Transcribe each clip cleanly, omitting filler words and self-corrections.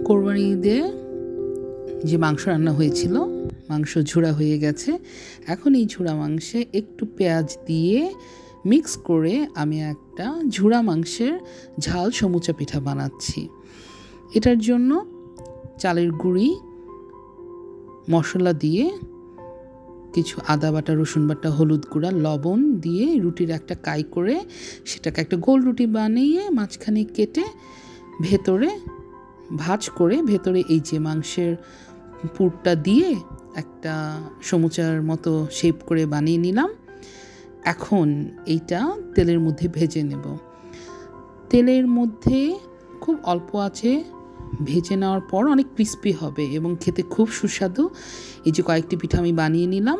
কোরবানি ঈদে যে মাংস রান্না হয়েছিল, মাংস ঝুরা হয়ে গেছে। এখন এই ঝুরা মাংসে একটু পেঁয়াজ দিয়ে মিক্স করে আমি একটা ঝুরা মাংসের ঝাল সমুচা পিঠা বানাচ্ছি। এটার জন্য চালের গুঁড়ি, মশলা দিয়ে, কিছু আদা বাটা, রসুন বাটা, হলুদ গুঁড়া, লবণ দিয়ে রুটির একটা কাই করে সেটাকে একটা গোল রুটি বানিয়ে মাঝখানে কেটে ভেতরে ভাঁজ করে ভেতরে এই যে মাংসের পুরটা দিয়ে একটা সমুচার মতো শেপ করে বানিয়ে নিলাম। এখন এইটা তেলের মধ্যে ভেজে নেব। তেলের মধ্যে খুব অল্প আছে ভেজে নেওয়ার পর অনেক ক্রিস্পি হবে এবং খেতে খুব সুস্বাদু। এই যে কয়েকটি পিঠা আমি বানিয়ে নিলাম,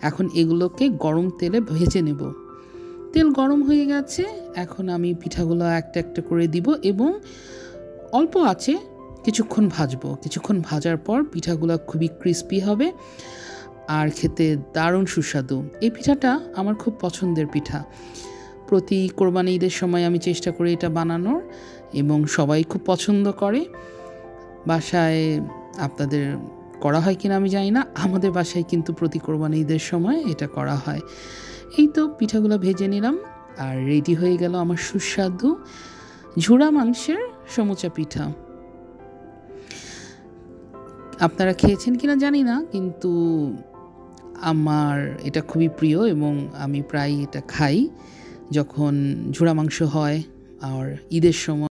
এখন এগুলোকে গরম তেলে ভেজে নেব। তেল গরম হয়ে গেছে, এখন আমি পিঠাগুলো একটা একটা করে দিব এবং অল্প আছে কিছুক্ষণ ভাজবো। কিছুক্ষণ ভাজার পর পিঠাগুলো খুবই ক্রিস্পি হবে আর খেতে দারুণ সুস্বাদু। এই পিঠাটা আমার খুব পছন্দের পিঠা। প্রতি কোরবানি ঈদের সময় আমি চেষ্টা করি এটা বানানোর এবং সবাই খুব পছন্দ করে। বাসায় আপনাদের করা হয় কিনা আমি জানি না, আমাদের বাসায় কিন্তু প্রতি কোরবানি ঈদের সময় এটা করা হয়। এই তো পিঠাগুলো ভেজে নিলাম আর রেডি হয়ে গেল আমার সুস্বাদু ঝুরা মাংসের সমুচা পিঠা। আপনারা খেয়েছেন কিনা জানি না, কিন্তু আমার এটা খুবই প্রিয় এবং আমি প্রায় এটা খাই যখন ঝুরা মাংস হয় আর ঈদের সময়।